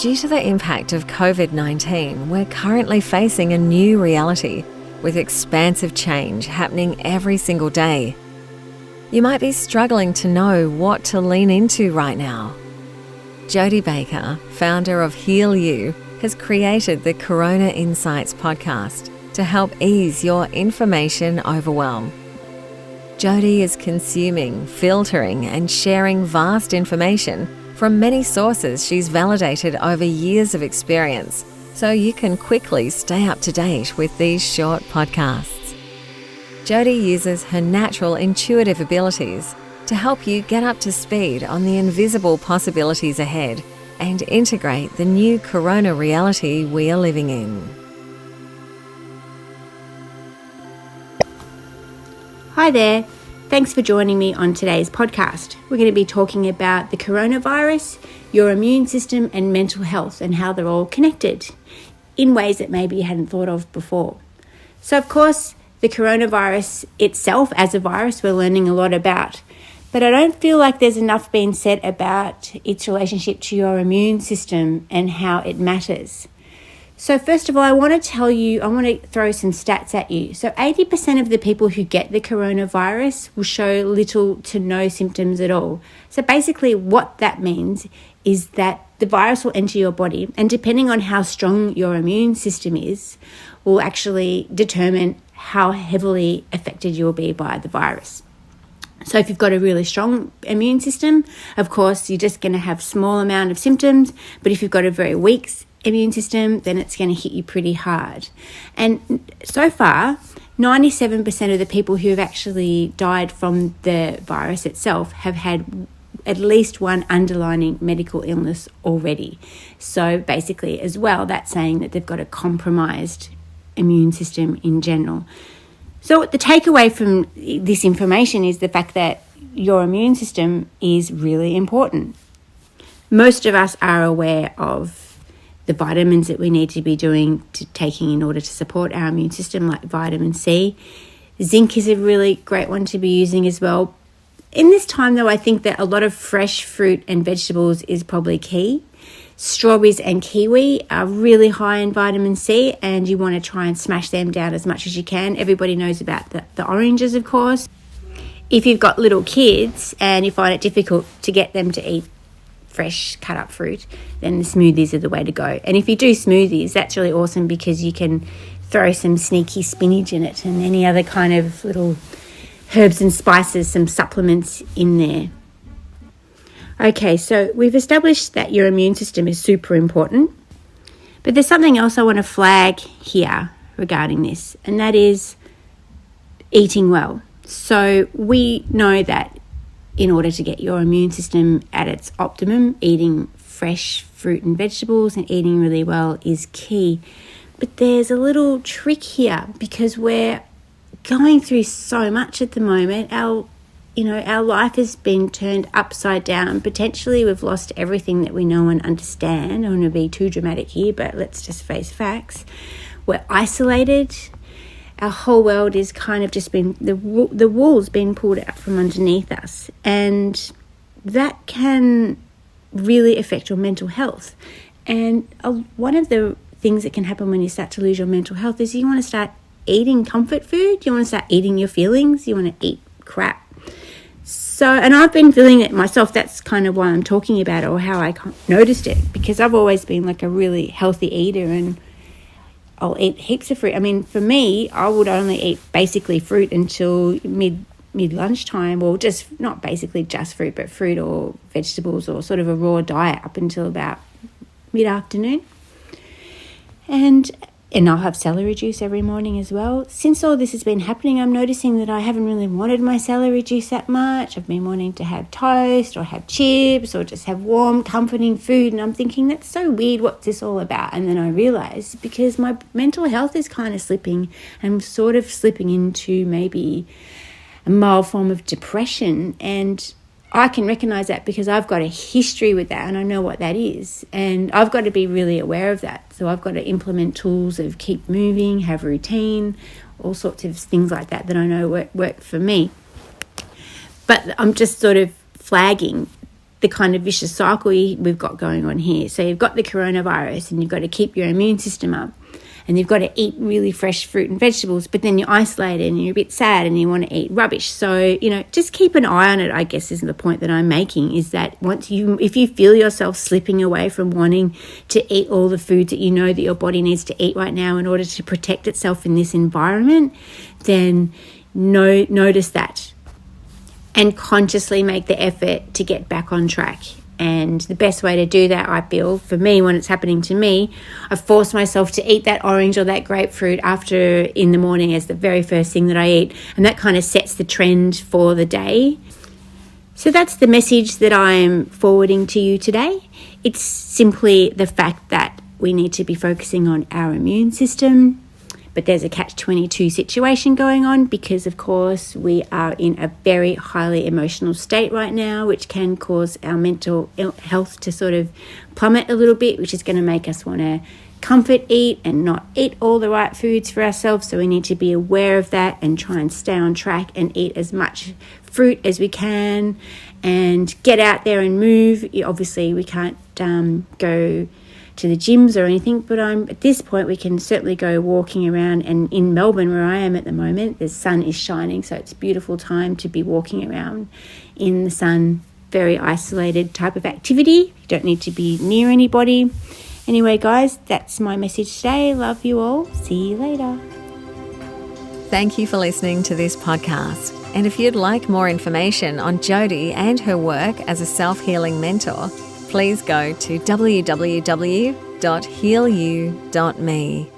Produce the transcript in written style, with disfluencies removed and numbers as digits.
Due to the impact of COVID-19, we're currently facing a new reality with expansive change happening every single day. You might be struggling to know what to lean into right now. Jodie Baker, founder of Heal You, has created the Corona Insights podcast to help ease your information overwhelm. Jodie is consuming, filtering, and sharing vast information from many sources she's validated over years of experience, so you can quickly stay up to date with these short podcasts. Jodie uses her natural intuitive abilities to help you get up to speed on the invisible possibilities ahead and integrate the new corona reality we are living in. Hi there. Thanks for joining me on today's podcast. We're going to be talking about the coronavirus, your immune system, and mental health, and how they're all connected in ways that maybe you hadn't thought of before. So, of course, the coronavirus itself as a virus we're learning a lot about, but I don't feel like there's enough being said about its relationship to your immune system and how it matters. So first of all, I want to throw some stats at you. So 80% of the people who get the coronavirus will show little to no symptoms at all. So basically what that means is that the virus will enter your body, and depending on how strong your immune system is, will actually determine how heavily affected you'll be by the virus. So if you've got a really strong immune system, of course, you're just going to have small amount of symptoms. But if you've got a very weak immune system, then it's going to hit you pretty hard. And so far, 97% of the people who have actually died from the virus itself have had at least one underlying medical illness already. So basically, as well, that's saying that they've got a compromised immune system in general. So the takeaway from this information is the fact that your immune system is really important. Most of us are aware of the vitamins that we need to be taking in order to support our immune system, like vitamin C. Zinc is a really great one to be using as well. In this time, though, I think that a lot of fresh fruit and vegetables is probably key. Strawberries and kiwi are really high in vitamin C, and you want to try and smash them down as much as you can. Everybody knows about the oranges, of course. If you've got little kids and you find it difficult to get them to eat fresh cut up fruit, then the smoothies are the way to go. And if you do smoothies, that's really awesome because you can throw some sneaky spinach in it and any other kind of little herbs and spices, some supplements in there. Okay, so we've established that your immune system is super important, but there's something else I want to flag here regarding this, and that is eating well. So we know that in order to get your immune system at its optimum, eating fresh fruit and vegetables and eating really well is key. But there's a little trick here because we're going through so much at the moment. Our life has been turned upside down. Potentially we've lost everything that we know and understand. I don't want to be too dramatic here, but let's just face facts. We're isolated. Our whole world is kind of just been, the wool's been pulled out from underneath us. And that can really affect your mental health. And one of the things that can happen when you start to lose your mental health is you want to start eating comfort food. You want to start eating your feelings. You want to eat crap. So, and I've been feeling it myself. That's kind of why I'm talking about it, or how I noticed it, because I've always been like a really healthy eater and I'll eat heaps of fruit. I mean, for me, I would only eat basically fruit until mid lunchtime, or just not basically just fruit, but fruit or vegetables or sort of a raw diet up until about mid-afternoon. And I'll have celery juice every morning as well. Since all this has been happening, I'm noticing that I haven't really wanted my celery juice that much. I've been wanting to have toast or have chips or just have warm, comforting food. And I'm thinking, that's so weird. What's this all about? And then I realised because my mental health is kind of slipping. I'm sort of slipping into maybe a mild form of depression. And I can recognise that because I've got a history with that and I know what that is. And I've got to be really aware of that. So I've got to implement tools of keep moving, have routine, all sorts of things like that I know work for me. But I'm just sort of flagging the kind of vicious cycle we've got going on here. So you've got the coronavirus and you've got to keep your immune system up. And you've got to eat really fresh fruit and vegetables, but then you're isolated and you're a bit sad and you want to eat rubbish. So, just keep an eye on it, I guess, is the point that I'm making, is that if you feel yourself slipping away from wanting to eat all the foods that you know that your body needs to eat right now in order to protect itself in this environment, then notice that and consciously make the effort to get back on track. And the best way to do that, I feel, for me, when it's happening to me, I force myself to eat that orange or that grapefruit in the morning as the very first thing that I eat. And that kind of sets the trend for the day. So that's the message that I'm forwarding to you today. It's simply the fact that we need to be focusing on our immune system. But there's a catch-22 situation going on because, of course, we are in a very highly emotional state right now, which can cause our mental health to sort of plummet a little bit, which is going to make us want to comfort eat and not eat all the right foods for ourselves. So we need to be aware of that and try and stay on track and eat as much fruit as we can and get out there and move. Obviously, we can't go to the gyms or anything, but at this point we can certainly go walking around. And in Melbourne, where I am at the moment, the sun is shining, so it's a beautiful time to be walking around in the sun. Very isolated type of activity. You don't need to be near anybody. Anyway, guys, that's my message today. Love you all. See you later. Thank you for listening to this podcast. And if you'd like more information on Jodie and her work as a self-healing mentor, please go to www.healyou.me.